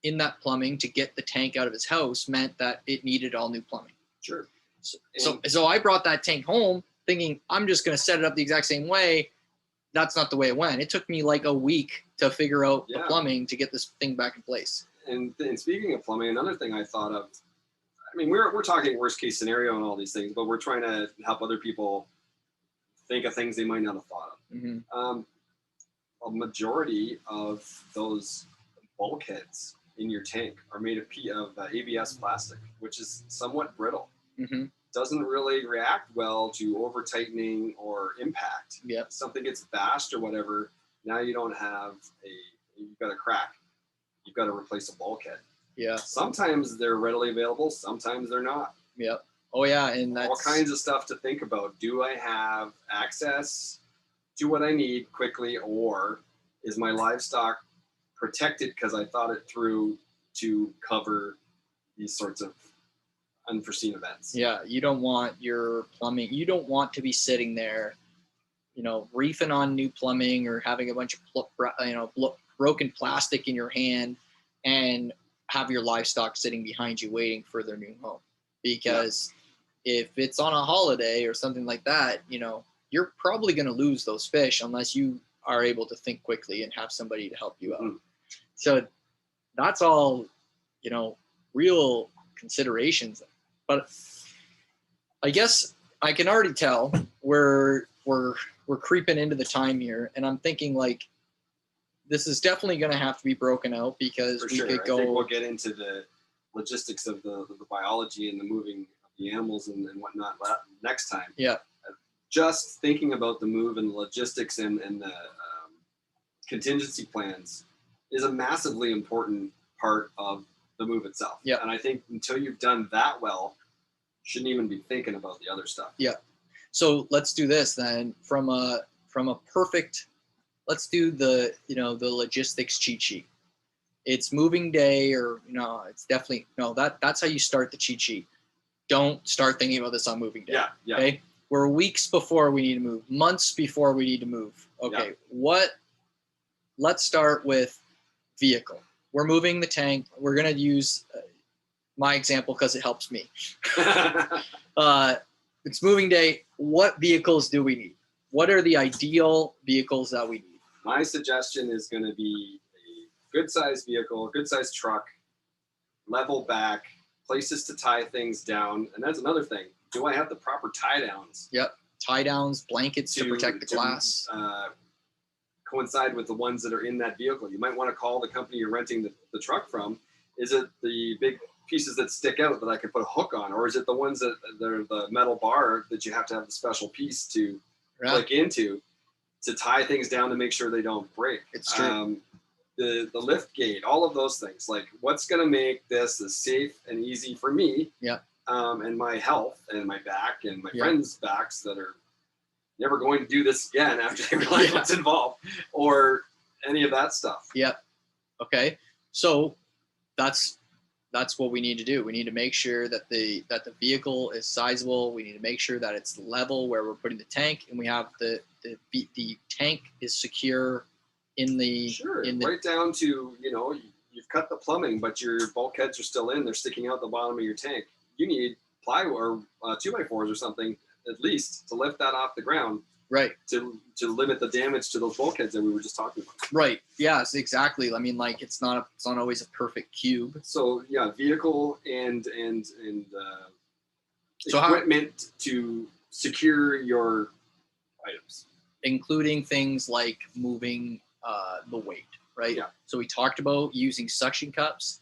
in that plumbing to get the tank out of his house meant that it needed all new plumbing. Sure. So I brought that tank home thinking I'm just going to set it up the exact same way. That's not the way it went. It took me like a week to figure out the plumbing to get this thing back in place. And speaking of plumbing, another thing I thought of, I mean, we're talking worst case scenario and all these things, but we're trying to help other people think of things they might not have thought of. Mm-hmm. A majority of those bulkheads in your tank are made of ABS plastic, which is somewhat brittle. Mm-hmm. Doesn't really react well to over tightening or impact. Yeah. Something gets bashed or whatever. Now you don't have you've got a crack. You've got to replace a bulkhead. Yeah. Sometimes they're readily available. Sometimes they're not. Yeah. Oh yeah. And that's all kinds of stuff to think about. Do I have access to what I need quickly, or is my livestock protected because I thought it through to cover these sorts of unforeseen events? Yeah, you don't want your plumbing, you don't want to be sitting there, you know, reefing on new plumbing or having a bunch of broken plastic in your hand and have your livestock sitting behind you waiting for their new home. Because if it's on a holiday or something like that, you know, you're probably going to lose those fish unless you are able to think quickly and have somebody to help you out. So that's all, you know, real considerations. But I guess I can already tell we're creeping into the time here, and I'm thinking like this is definitely going to have to be broken out because For we sure. could go. I think we'll get into the logistics of the biology and the moving of the animals and whatnot next time. Yeah. Just thinking about the move and the logistics and the contingency plans is a massively important part of the move itself. Yeah. And I think until you've done that well, you shouldn't even be thinking about the other stuff. Yeah. So let's do this then from a perfect, let's do the logistics cheat sheet. It's moving day, or, you know, it's definitely, no, that's how you start the cheat sheet. Don't start thinking about this on moving day. Yeah. Yeah. Okay. We're weeks before we need to move, months before we need to move. Okay. Yeah. Let's start with vehicle. We're moving the tank. We're going to use my example because it helps me. It's moving day. What vehicles do we need? What are the ideal vehicles that we need? My suggestion is going to be a good sized vehicle, a good sized truck, level back, places to tie things down. And that's another thing. Do I have the proper tie downs? Yep. Tie downs, blankets to protect the glass. Coincide with the ones that are in that vehicle. You might want to call the company you're renting the truck from. Is it the big pieces that stick out that I can put a hook on? Or is it the ones that are the metal bar that you have to have the special piece to click into to tie things down to make sure they don't break? It's true. The lift gate, all of those things. Like, what's going to make this as safe and easy for me? Yeah. And my health and my back and my friends' backs that are never going to do this again after they realize what's involved, or any of that stuff. Yep. Okay. So that's what we need to do. We need to make sure that the vehicle is sizable. We need to make sure that it's level where we're putting the tank, and we have the tank is secure in the right down to, you know, you've cut the plumbing, but your bulkheads are still in. They're sticking out the bottom of your tank. You need plywood or 2x4s or something at least to lift that off the ground. Right. To limit the damage to those bulkheads that we were just talking about. Right. Yes, exactly. I mean, like it's not always a perfect cube. So yeah, vehicle and so equipment to secure your items, including things like moving the weight. Right. Yeah. So we talked about using suction cups.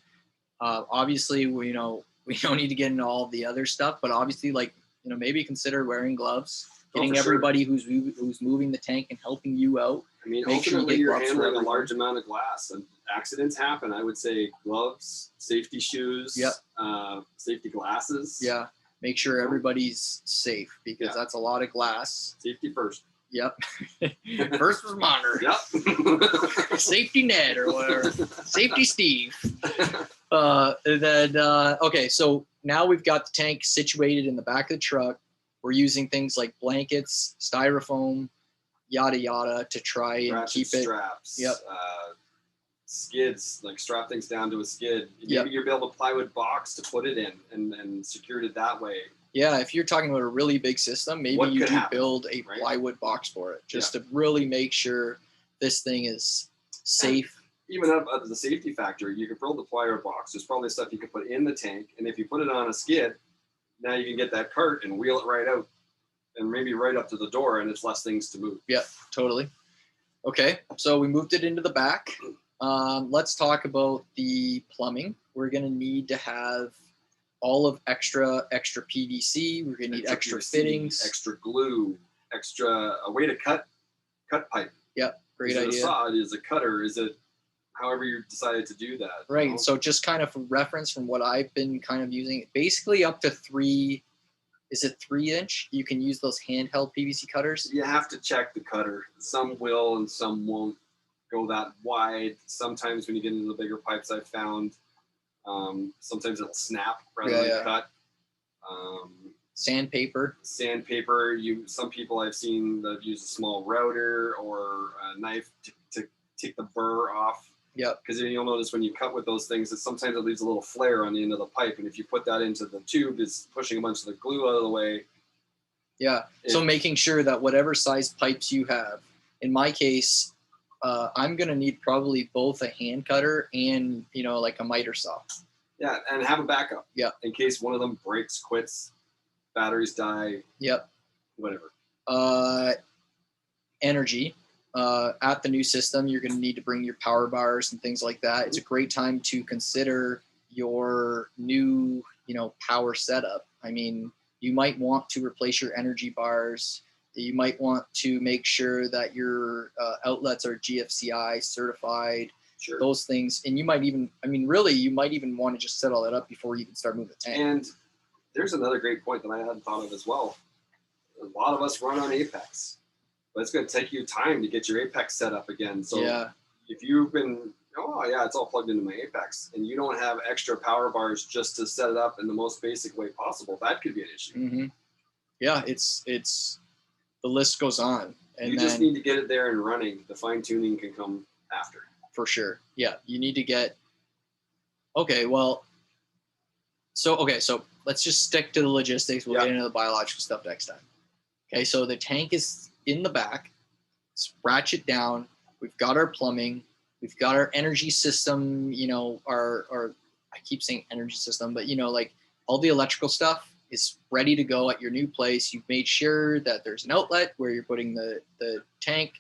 Obviously, we don't need to get into all the other stuff, but obviously, like, you know, maybe consider wearing gloves. Getting everybody who's moving the tank and helping you out. I mean, ultimately, you're handling a large amount of glass, and accidents happen. I would say gloves, safety shoes, safety glasses. Yeah, make sure everybody's safe because that's a lot of glass. Safety first. Yep. First responder. Yep. Safety Ned or whatever. Safety Steve. Okay, so now we've got the tank situated in the back of the truck. We're using things like blankets, styrofoam, yada yada to try and keep it. Straps. Yep. Skids, like strap things down to a skid. Maybe you'll build a plywood box to put it in and secure it that way. Yeah, if you're talking about a really big system, maybe you do build a plywood box for it just to really make sure this thing is safe. And even up the safety factor, you can build the plywood box. There's probably stuff you can put in the tank, and if you put it on a skid, now you can get that cart and wheel it right out and maybe right up to the door, and it's less things to move. Yeah, totally. Okay, so we moved it into the back. Let's talk about the plumbing. We're going to need to have all of extra PVC. We're going to need extra PVC, fittings. Extra glue, a way to cut pipe. Yep, great idea. Is it a saw? Is it a cutter? Is it however you decided to do that? Right. You know? So just kind of for reference from what I've been kind of using, basically up to 3 inch? You can use those handheld PVC cutters. You have to check the cutter. Some will and some won't go that wide. Sometimes when you get into the bigger pipes, I've found sometimes it'll snap rather than cut. Sandpaper. Some people I've seen that use a small router or a knife to take the burr off. Yeah. Because you'll notice when you cut with those things, that sometimes it leaves a little flare on the end of the pipe, and if you put that into the tube, it's pushing a bunch of the glue out of the way. Yeah. So making sure that whatever size pipes you have, in my case, I'm gonna need probably both a hand cutter and like a miter saw. Yeah, and have a backup. Yeah. In case one of them breaks, quits, batteries die. Yep. Whatever. Energy. At the new system, you're going to need to bring your power bars and things like that. It's a great time to consider your new, power setup. I mean, you might want to replace your energy bars. You might want to make sure that your outlets are GFCI certified. Sure. Those things. And you might even want to just set all that up before you even start moving the tank. And there's another great point that I hadn't thought of as well. A lot of us run on Apex. But it's going to take you time to get your Apex set up again. So if you've been, it's all plugged into my Apex, and you don't have extra power bars just to set it up in the most basic way possible, that could be an issue. Mm-hmm. Yeah, it's the list goes on. And you just need to get it there and running. The fine tuning can come after. For sure. Yeah, you need to get. So let's just stick to the logistics. We'll get into the biological stuff next time. Okay, so the tank is in the back. It's ratchet down. We've got our plumbing. We've got our energy system. Our I keep saying energy system, but like all the electrical stuff is ready to go at your new place. You've made sure that there's an outlet where you're putting the tank.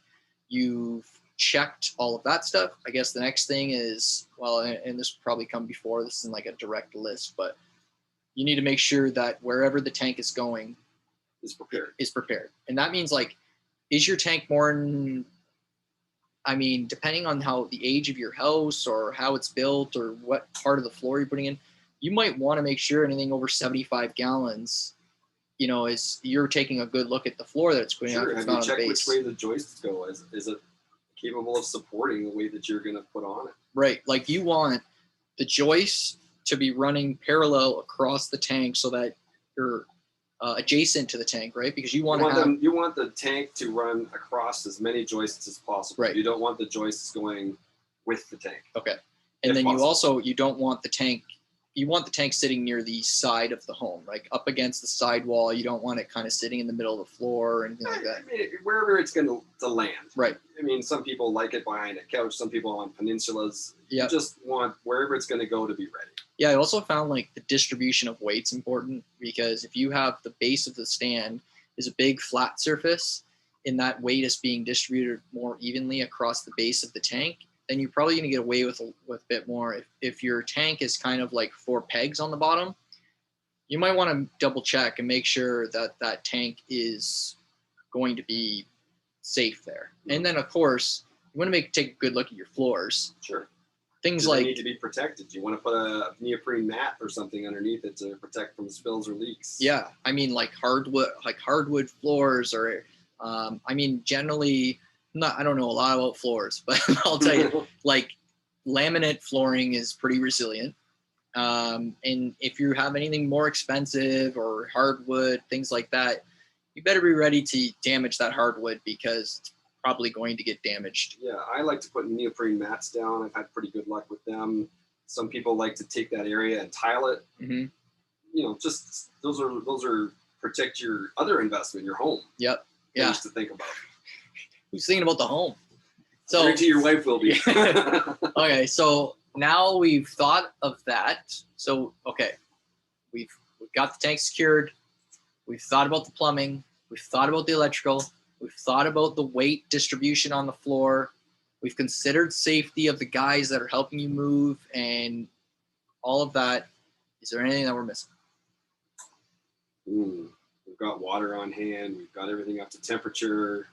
You've checked all of that stuff. I guess the next thing is, and this will probably come before, this isn't like a direct list, but you need to make sure that wherever the tank is going is prepared. And that means, like, is your tank depending on how the age of your house or how it's built or what part of the floor you're putting in, you might want to make sure anything over 75 gallons, is you're taking a good look at the floor that it's putting out. Have you checked which way the joists go? Is it capable of supporting the weight that you're going to put on it. Right. Like you want the joists to be running parallel across the tank so that you're adjacent to the tank, right? Because you want the tank to run across as many joists as possible. Right. You don't want the joists going with the tank. Okay. And then possible. You don't want the tank. You want the tank sitting near the side of the home, like up against the side wall. You don't want it kind of sitting in the middle of the floor or anything like that. I mean, wherever it's going to land. Right. I mean, some people like it behind a couch. Some people on peninsulas. Yep. You just want wherever it's going to go to be ready. Yeah, I also found like the distribution of weight's important, because if you have the base of the stand is a big flat surface and that weight is being distributed more evenly across the base of the tank, then you're probably going to get away with a bit more. If your tank is kind of like 4 pegs on the bottom, you might want to double check and make sure that that tank is going to be safe there. And then of course, you want to take a good look at your floors. Sure. Things like, they need to be protected. You want to put a neoprene mat or something underneath it to protect from spills or leaks. Yeah, I mean like hardwood floors, or I mean generally, I don't know a lot about floors, but I'll tell you, like laminate flooring is pretty resilient. And if you have anything more expensive or hardwood, things like that, you better be ready to damage that hardwood, because it's probably going to get damaged. Yeah, I like to put neoprene mats down. I've had pretty good luck with them. Some people like to take that area and tile it. Mm-hmm. You know, just those are protect your other investment, your home. Yep. Yeah. Things to think about. Who's thinking about the home? So guarantee your wife will be. Okay, so now we've thought of that. So okay, we've got the tank secured. We've thought about the plumbing. We've thought about the electrical. We've thought about the weight distribution on the floor. We've considered safety of the guys that are helping you move and all of that. Is there anything that we're missing? We've got water on hand. We've got everything up to temperature.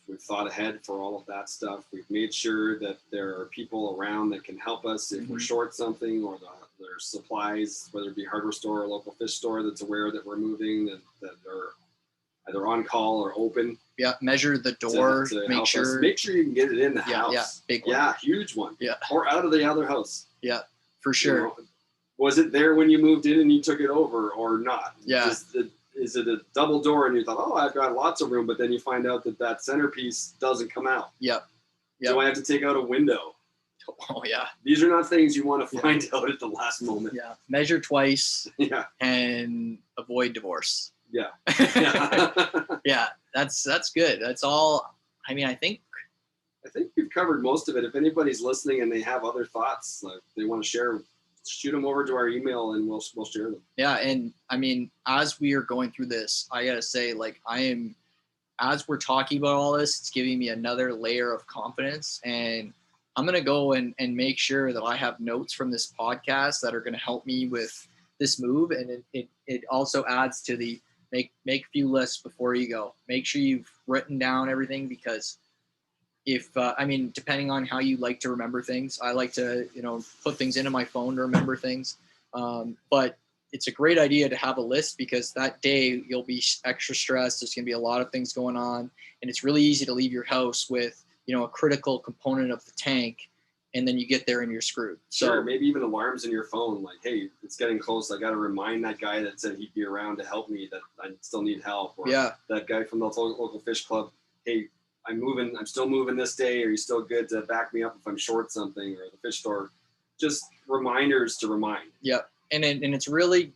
We've thought ahead for all of that stuff. We've made sure that there are people around that can help us if we're short something, or there's supplies, whether it be hardware store or local fish store that's aware that we're moving, that are either on call or open. Yeah, measure the door, to make sure you can get it in the house. Yeah, big one. Yeah, huge one. Yeah. Or out of the other house. Yeah, for sure. You know, was it there when you moved in and you took it over or not? Yeah. Is it a double door and you thought, oh, I've got lots of room, but then you find out that centerpiece doesn't come out. Yep. Do I have to take out a window? Oh, yeah. These are not things you want to find out at the last moment. Yeah. Measure twice. Yeah. And avoid divorce. Yeah. Yeah. That's good. That's all. I mean, I think we've covered most of it. If anybody's listening and they have other thoughts, like they want to share, shoot them over to our email and we'll share them. Yeah. And I mean, as we are going through this, I got to say, like, as we're talking about all this, it's giving me another layer of confidence, and I'm going to go and make sure that I have notes from this podcast that are going to help me with this move. And it also adds to the make a few lists before you go. Make sure you've written down everything, because depending on how you like to remember things, I like to, put things into my phone to remember things. But it's a great idea to have a list, because that day you'll be extra stressed. There's going to be a lot of things going on, and it's really easy to leave your house with, a critical component of the tank, and then you get there and you're screwed. Sure, So maybe even alarms in your phone, like, hey, it's getting close. I got to remind that guy that said he'd be around to help me, that I still need help. Or that guy from the local fish club, hey, I'm still moving this day. Are you still good to back me up if I'm short something? Or the fish store, just reminders to remind. Yeah. And it's really,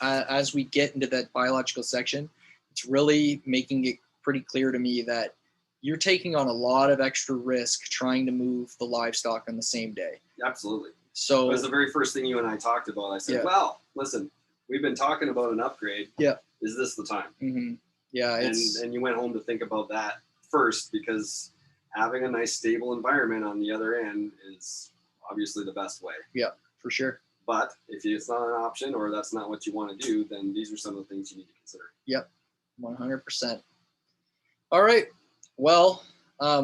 as we get into that biological section, it's really making it pretty clear to me that you're taking on a lot of extra risk trying to move the livestock on the same day. Absolutely. So it was the very first thing you and I talked about. I said, well, listen, we've been talking about an upgrade. Yeah. Is this the time? Mm-hmm. Yeah. And you went home to think about that first, because having a nice stable environment on the other end is obviously the best way. Yeah, for sure. But if it's not an option, or that's not what you want to do, then these are some of the things you need to consider. Yep. 100%. All right. Well,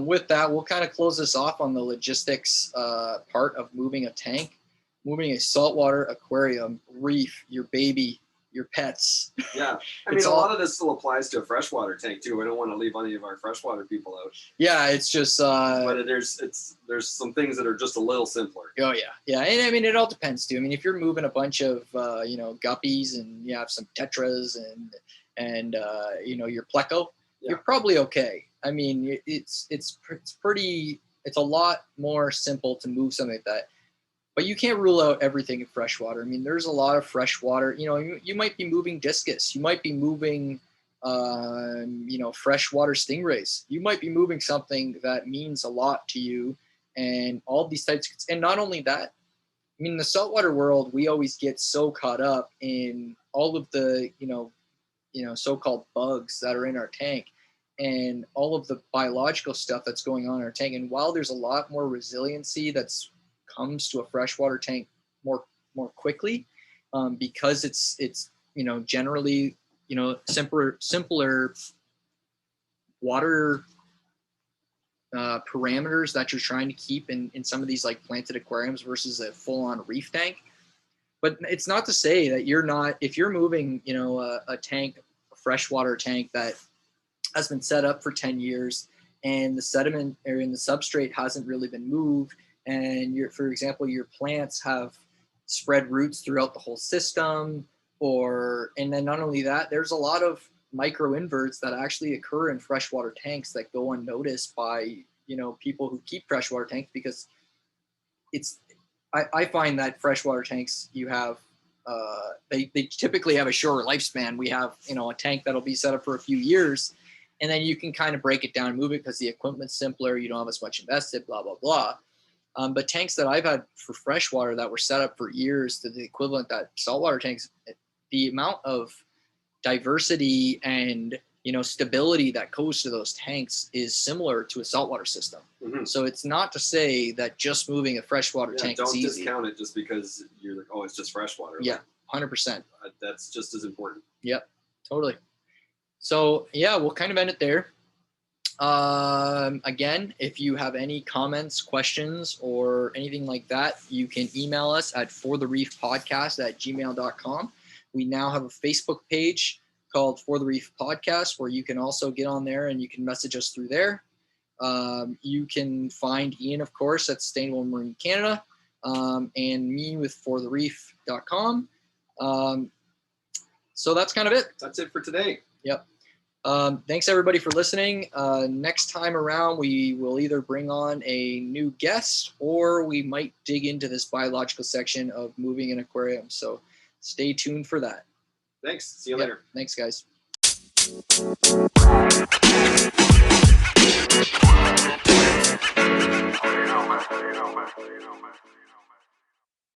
with that, we'll kind of close this off on the logistics part of moving a tank, moving a saltwater aquarium, Reef, your baby. your pets. Yeah, I mean, a lot of this still applies to a freshwater tank too. I don't want to leave any of our freshwater people out. Yeah, it's just. But there's some things that are just a little simpler. Oh yeah, and I mean it all depends too. I mean, if you're moving a bunch of guppies and you have some tetras and your pleco, you're probably okay. I mean, it's a lot more simple to move something like that. But you can't rule out everything in freshwater. I mean, there's a lot of freshwater. You might be moving discus. You might be moving, freshwater stingrays. You might be moving something that means a lot to you, and all these types. And not only that, I mean, in the saltwater world, we always get so caught up in all of the, so-called bugs that are in our tank, and all of the biological stuff that's going on in our tank. And while there's a lot more resiliency that's comes to a freshwater tank more quickly, because it's generally simpler water parameters that you're trying to keep in some of these like planted aquariums versus a full-on reef tank. But it's not to say that if you're moving a tank, a freshwater tank that has been set up for 10 years and the sediment or in the substrate hasn't really been moved, and for example, your plants have spread roots throughout the whole system, and then not only that, there's a lot of micro inverts that actually occur in freshwater tanks that go unnoticed by people who keep freshwater tanks, because I find that freshwater tanks you have they typically have a shorter lifespan. We have a tank that'll be set up for a few years, and then you can kind of break it down and move it because the equipment's simpler. You don't have as much invested, blah blah blah. But tanks that I've had for freshwater that were set up for years to the equivalent that saltwater tanks, the amount of diversity and stability that goes to those tanks is similar to a saltwater system. Mm-hmm. So it's not to say that just moving a freshwater tank is easy. Don't discount it just because you're like, oh, it's just freshwater. Yeah, 100%. That's just as important. Yep, totally. So yeah, we'll kind of end it there. Again, if you have any comments, questions, or anything like that, you can email us at forthereefpodcast@gmail.com. We now have a Facebook page called For the Reef Podcast, where you can also get on there and you can message us through there. You can find Ian, of course, at Sustainable Marine Canada, and me with forthereef.com. So that's kind of it. That's it for today. Yep. Thanks everybody for listening. Next time around, we will either bring on a new guest or we might dig into this biological section of moving an aquarium. So stay tuned for that. Thanks. See you later. Thanks, guys.